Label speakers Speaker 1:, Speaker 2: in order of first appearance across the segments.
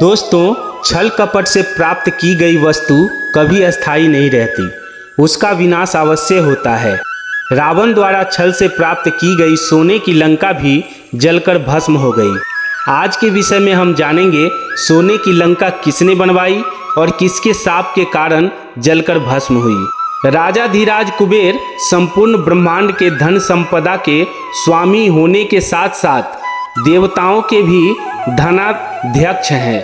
Speaker 1: दोस्तों, छल कपट से प्राप्त की गई वस्तु कभी अस्थायी नहीं रहती, उसका विनाश अवश्य होता है। रावण द्वारा छल से प्राप्त की गई सोने की लंका भी जलकर भस्म हो गई। आज के विषय में हम जानेंगे सोने की लंका किसने बनवाई और किसके शाप के कारण जलकर भस्म हुई। राजाधिराज कुबेर संपूर्ण ब्रह्मांड के धन संपदा के स्वामी होने के साथ साथ देवताओं के भी धनाध्यक्ष हैं।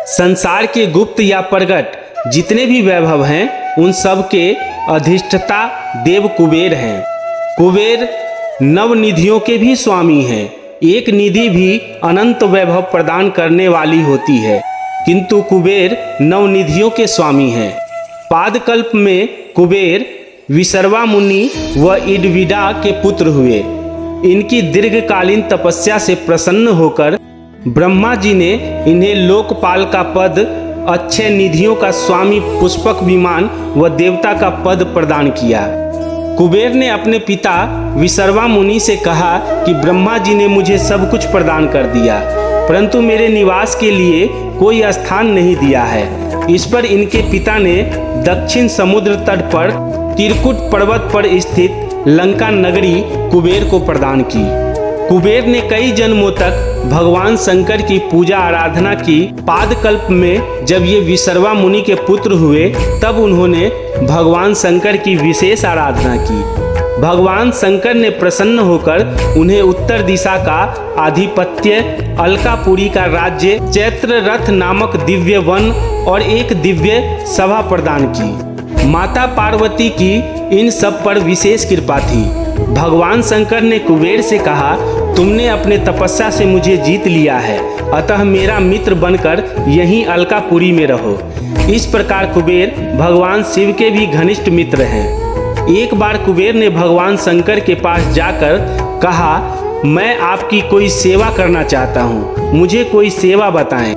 Speaker 1: संसार के गुप्त या प्रगट जितने भी वैभव हैं उन सब के अधिष्ठता देव कुबेर हैं। कुबेर नवनिधियों के भी स्वामी हैं। एक निधि भी अनंत वैभव प्रदान करने वाली होती है, किंतु कुबेर नवनिधियों के स्वामी हैं। पादकल्प में कुबेर विसर्वा मुनि व इडविडा के पुत्र हुए। इनकी दीर्घकालीन तपस्या से प्रसन्न होकर ब्रह्मा जी ने इन्हें लोकपाल का पद, अच्छे निधियों का स्वामी, पुष्पक विमान व देवता का पद प्रदान किया। कुबेर ने अपने पिता विसर्वा मुनि से कहा कि ब्रह्मा जी ने मुझे सब कुछ प्रदान कर दिया, परंतु मेरे निवास के लिए कोई स्थान नहीं दिया है। इस पर इनके पिता ने दक्षिण समुद्र तट पर त्रिकुट पर्वत पर स्थित लंका नगरी कुबेर को प्रदान की। कुबेर ने कई जन्मों तक भगवान शंकर की पूजा आराधना की। पादकल्प में जब ये विसर्वा मुनि के पुत्र हुए तब उन्होंने भगवान शंकर की विशेष आराधना की। भगवान शंकर ने प्रसन्न होकर उन्हें उत्तर दिशा का आधिपत्य, अलकापुरी का राज्य, चैत्र रथ नामक दिव्य वन और एक दिव्य सभा प्रदान की। माता पार्वती की इन सब पर विशेष कृपा थी। भगवान शंकर ने कुबेर से कहा, तुमने अपने तपस्या से मुझे जीत लिया है, अतः मेरा मित्र बनकर यहीं अलकापुरी में रहो। इस प्रकार कुबेर भगवान शिव के भी घनिष्ठ मित्र हैं। एक बार कुबेर ने भगवान शंकर के पास जाकर कहा, मैं आपकी कोई सेवा करना चाहता हूँ, मुझे कोई सेवा बताएं।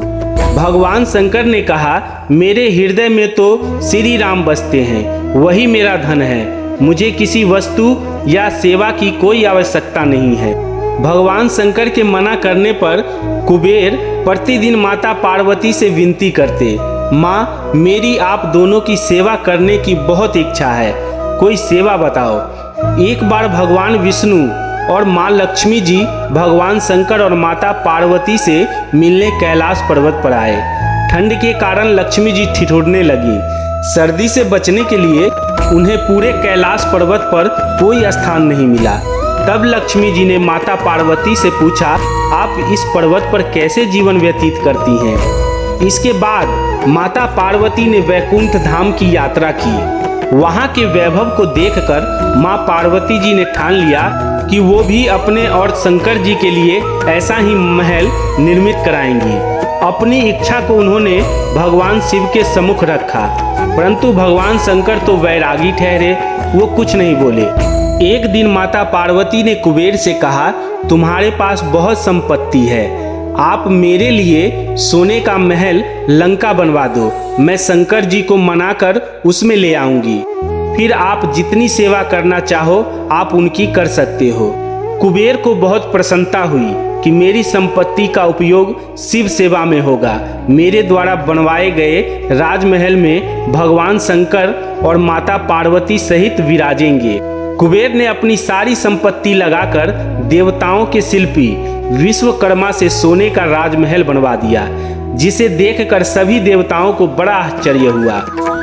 Speaker 1: भगवान शंकर ने कहा, मेरे हृदय में तो श्री राम बसते हैं, वही मेरा धन है, मुझे किसी वस्तु या सेवा की कोई आवश्यकता नहीं है। भगवान शंकर के मना करने पर कुबेर प्रतिदिन माता पार्वती से विनती करते, माँ, मेरी आप दोनों की सेवा करने की बहुत इच्छा है, कोई सेवा बताओ। एक बार भगवान विष्णु और माँ लक्ष्मी जी भगवान शंकर और माता पार्वती से मिलने कैलाश पर्वत पर आए। ठंड के कारण लक्ष्मी जी ठिठुरने लगी। सर्दी से बचने के लिए उन्हें पूरे कैलाश पर्वत पर कोई स्थान नहीं मिला। तब लक्ष्मी जी ने माता पार्वती से पूछा, आप इस पर्वत पर कैसे जीवन व्यतीत करती हैं? इसके बाद माता पार्वती ने वैकुंठ धाम की यात्रा की। वहाँ के वैभव को देखकर माँ पार्वती जी ने ठान लिया कि वो भी अपने और शंकर जी के लिए ऐसा ही महल निर्मित कराएंगी। अपनी इच्छा को उन्होंने भगवान शिव के सम्मुख रखा, परंतु भगवान शंकर तो वैरागी ठहरे, वो कुछ नहीं बोले। एक दिन माता पार्वती ने कुबेर से कहा, तुम्हारे पास बहुत संपत्ति है, आप मेरे लिए सोने का महल लंका बनवा दो, मैं शंकर जी को मनाकर उसमें ले आऊंगी, फिर आप जितनी सेवा करना चाहो आप उनकी कर सकते हो। कुबेर को बहुत प्रसन्नता हुई कि मेरी संपत्ति का उपयोग शिव सेवा में होगा। मेरे द्वारा बनवाए गए राजमहल में भगवान शंकर और माता पार्वती सहित विराजेंगे। कुबेर ने अपनी सारी संपत्ति लगाकर देवताओं के शिल्पी विश्वकर्मा से सोने का राजमहल बनवा दिया, जिसे देखकर सभी देवताओं को बड़ा आश्चर्य हुआ।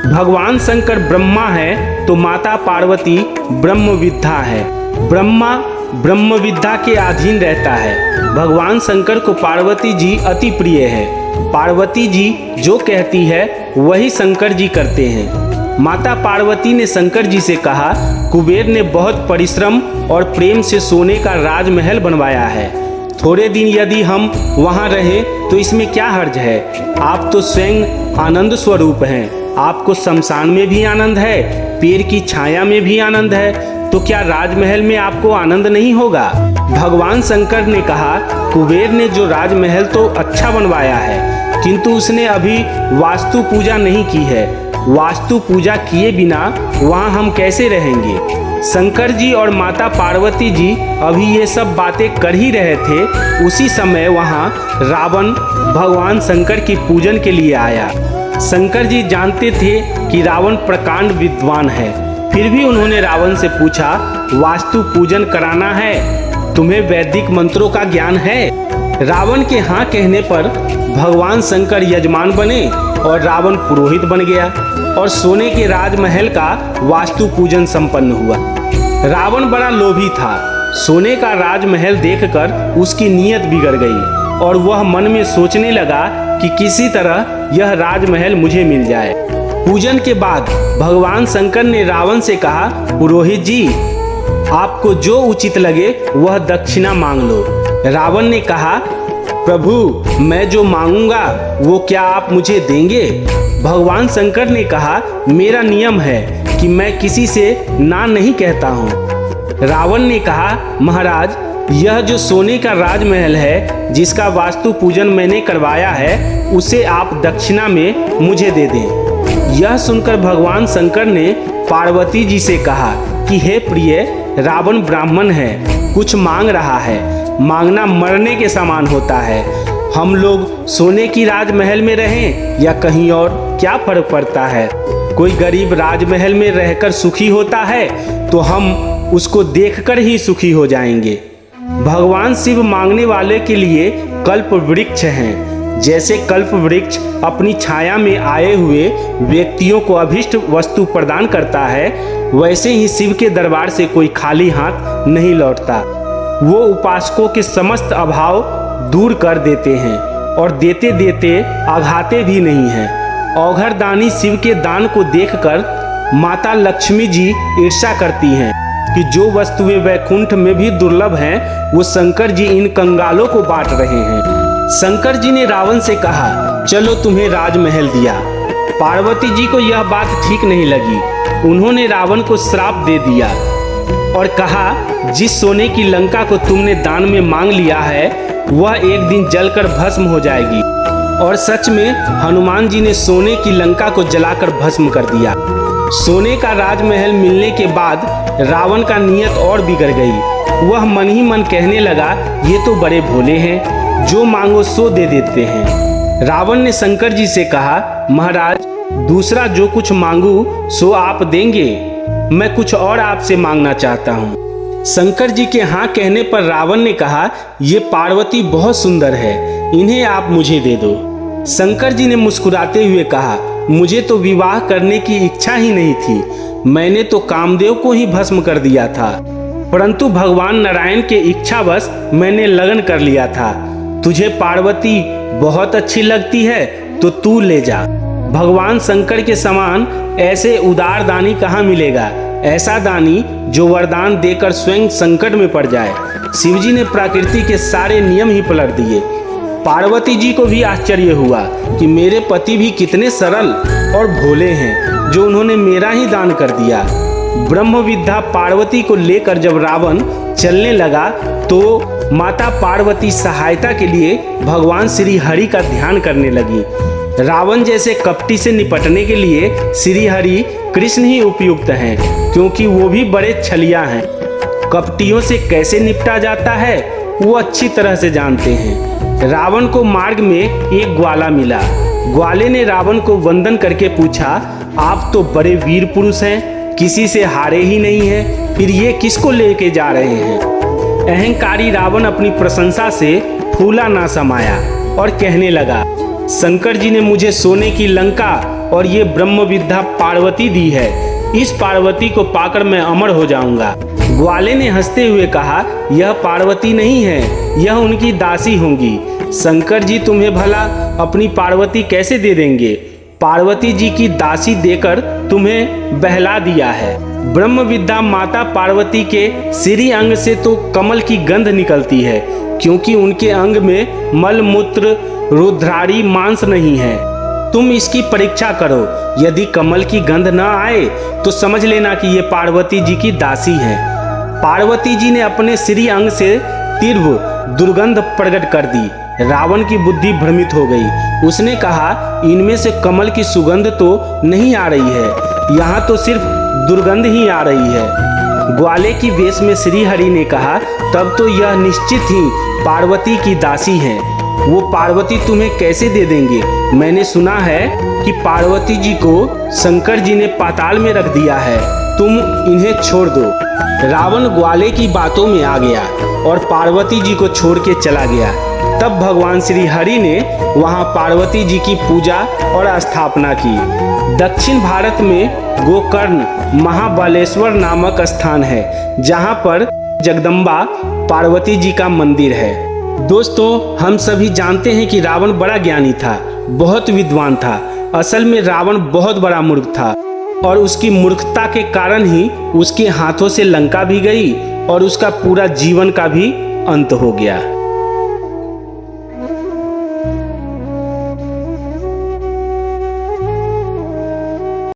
Speaker 1: भगवान शंकर ब्रह्मा है तो माता पार्वती ब्रह्मविद्या है। ब्रह्मा ब्रह्मविद्या के अधीन रहता है। भगवान शंकर को पार्वती जी अति प्रिय है। पार्वती जी जो कहती है वही शंकर जी करते हैं। माता पार्वती ने शंकर जी से कहा, कुबेर ने बहुत परिश्रम और प्रेम से सोने का राजमहल बनवाया है, थोड़े दिन यदि हम वहाँ रहे तो इसमें क्या हर्ज है? आप तो स्वयं आनंद स्वरूप हैं, आपको शमशान में भी आनंद है, पेड़ की छाया में भी आनंद है, तो क्या राजमहल में आपको आनंद नहीं होगा? भगवान शंकर ने कहा, कुबेर ने जो राजमहल तो अच्छा बनवाया है, किंतु उसने अभी वास्तु पूजा नहीं की है। वास्तु पूजा किए बिना वहाँ हम कैसे रहेंगे। शंकर जी और माता पार्वती जी अभी ये सब बातें कर ही रहे थे, उसी समय वहाँ रावण भगवान शंकर की पूजन के लिए आया। शंकर जी जानते थे कि रावण प्रकांड विद्वान है, फिर भी उन्होंने रावण से पूछा, वास्तु पूजन कराना है, तुम्हें वैदिक मंत्रों का ज्ञान है। रावण के हाँ कहने पर भगवान शंकर यजमान बने और रावण पुरोहित बन गया और सोने के राजमहल का वास्तु पूजन संपन्न हुआ। रावण बड़ा लोभी था। सोने का राजमहल देखकर उसकी नीयत बिगड़ गई और वह मन में सोचने लगा कि किसी तरह यह राजमहल मुझे मिल जाए। पूजन के बाद भगवान शंकर ने रावण से कहा, पुरोहित जी, आपको जो उचित लगे वह दक्षिणा मांग लो। रावण ने कहा, प्रभु, मैं जो मांगूंगा वो क्या आप मुझे देंगे? भगवान शंकर ने कहा, मेरा नियम है कि मैं किसी से ना नहीं कहता हूँ। रावण ने कहा, महाराज, यह जो सोने का राजमहल है जिसका वास्तु पूजन मैंने करवाया है, उसे आप दक्षिणा में मुझे दे दें। यह सुनकर भगवान शंकर ने पार्वती जी से कहा कि हे प्रिय, रावण ब्राह्मण है, कुछ मांग रहा है, मांगना मरने के समान होता है। हम लोग सोने की राजमहल में रहें या कहीं और, क्या फर्क पड़ता है? कोई गरीब राजमहल में रहकर सुखी होता है तो हम उसको देखकर ही सुखी हो जाएंगे। भगवान शिव मांगने वाले के लिए कल्प वृक्ष हैं। जैसे कल्प वृक्ष अपनी छाया में आए हुए व्यक्तियों को अभीष्ट वस्तु प्रदान करता है, वैसे ही शिव के दरबार से कोई खाली हाथ नहीं लौटता। वो उपासकों के समस्त अभाव दूर कर देते हैं और देते देते आघाते भी नहीं हैं। औघर दानी शिव के दान को देखकर माता लक्ष्मी जी ईर्ष्या करती हैं कि जो वस्तुएं वैकुंठ में भी दुर्लभ हैं, वो शंकर जी इन कंगालों को बांट रहे हैं। शंकर जी ने रावण से कहा, चलो तुम्हें राजमहल दिया। पार्वती जी को यह बात ठीक नहीं लगी। उन्होंने रावण को श्राप दे दिया और कहा, जिस सोने की लंका को तुमने दान में मांग लिया है वह एक दिन जलकर भस्म हो जाएगी। और सच में हनुमान जी ने सोने की लंका को जलाकर भस्म कर दिया। सोने का राजमहल मिलने के बाद रावण का नियत और बिगड़ गई। वह मन ही मन कहने लगा, ये तो बड़े भोले हैं, जो मांगो सो दे देते हैं। रावण ने शंकर जी से कहा, महाराज, दूसरा जो कुछ मांगू सो आप देंगे, मैं कुछ और आपसे मांगना चाहता हूँ। शंकर जी के हाँ कहने पर रावण ने कहा, ये पार्वती बहुत सुंदर है, इन्हें आप मुझे दे दो। शंकर जी ने मुस्कुराते हुए कहा, मुझे तो विवाह करने की इच्छा ही नहीं थी, मैंने तो कामदेव को ही भस्म कर दिया था, परंतु भगवान नारायण के इच्छावश मैंने लगन कर लिया था। तुझे पार्वती बहुत अच्छी लगती है तो तू ले जा। भगवान शंकर के समान ऐसे उदार दानी कहाँ मिलेगा, ऐसा दानी जो वरदान देकर स्वयं संकट में पड़ जाए। शिवजी ने प्रकृति के सारे नियम ही पलट दिए। पार्वती जी को भी आश्चर्य हुआ कि मेरे पति भी कितने सरल और भोले हैं, जो उन्होंने मेरा ही दान कर दिया। ब्रह्म विद्या पार्वती को लेकर जब रावण चलने लगा तो माता पार्वती सहायता के लिए भगवान श्री हरि का ध्यान करने लगी। रावण जैसे कपटी से निपटने के लिए श्री हरि कृष्ण ही उपयुक्त हैं, क्योंकि वो भी बड़े छलिया हैं। कपटियों से कैसे निपटा जाता है वो अच्छी तरह से जानते हैं। रावण को मार्ग में एक ग्वाला मिला। ग्वाले ने रावण को वंदन करके पूछा, आप तो बड़े वीर पुरुष हैं, किसी से हारे ही नहीं हैं, फिर ये किसको लेके जा रहे हैं? अहंकारी रावण अपनी प्रशंसा से फूला ना समाया और कहने लगा, शंकर जी ने मुझे सोने की लंका और ये ब्रह्म विद्या पार्वती दी है, इस पार्वती को पाकर मैं अमर हो जाऊंगा। ग्वाले ने हंसते हुए कहा, यह पार्वती नहीं है, यह उनकी दासी होंगी। शंकर जी तुम्हें भला अपनी पार्वती कैसे दे देंगे? पार्वती जी की दासी देकर तुम्हें बहला दिया है। ब्रह्म विद्या माता पार्वती के श्री अंग से तो कमल की गंध निकलती है, क्योंकि उनके अंग में मल मूत्र रुद्रारी मांस नहीं है। तुम इसकी परीक्षा करो, यदि कमल की गंध न आए तो समझ लेना कि ये पार्वती जी की दासी है। पार्वती जी ने अपने श्री अंग से तीव्र दुर्गंध प्रकट कर दी। रावण की बुद्धि भ्रमित हो गई। उसने कहा, इनमें से कमल की सुगंध तो नहीं आ रही है, यहाँ तो सिर्फ दुर्गंध ही आ रही है। ग्वाले की वेश में श्री हरि ने कहा, तब तो यह निश्चित ही पार्वती की दासी हैं। वो पार्वती तुम्हें कैसे दे देंगे? मैंने सुना है कि पार्वती जी को शंकर जी ने पाताल में रख दिया है, तुम इन्हें छोड़ दो। रावण ग्वाले की बातों में आ गया और पार्वती जी को छोड़ के चला गया। तब भगवान श्री हरि ने वहां पार्वती जी की पूजा और स्थापना की। दक्षिण भारत में गोकर्ण महाबलेश्वर नामक स्थान है, जहां पर जगदम्बा पार्वती जी का मंदिर है। दोस्तों, हम सभी जानते हैं कि रावण बड़ा ज्ञानी था, बहुत विद्वान था। असल में रावण बहुत बड़ा मूर्ख था और उसकी मूर्खता के कारण ही उसके हाथों से लंका भी गई और उसका पूरा जीवन का भी अंत हो गया।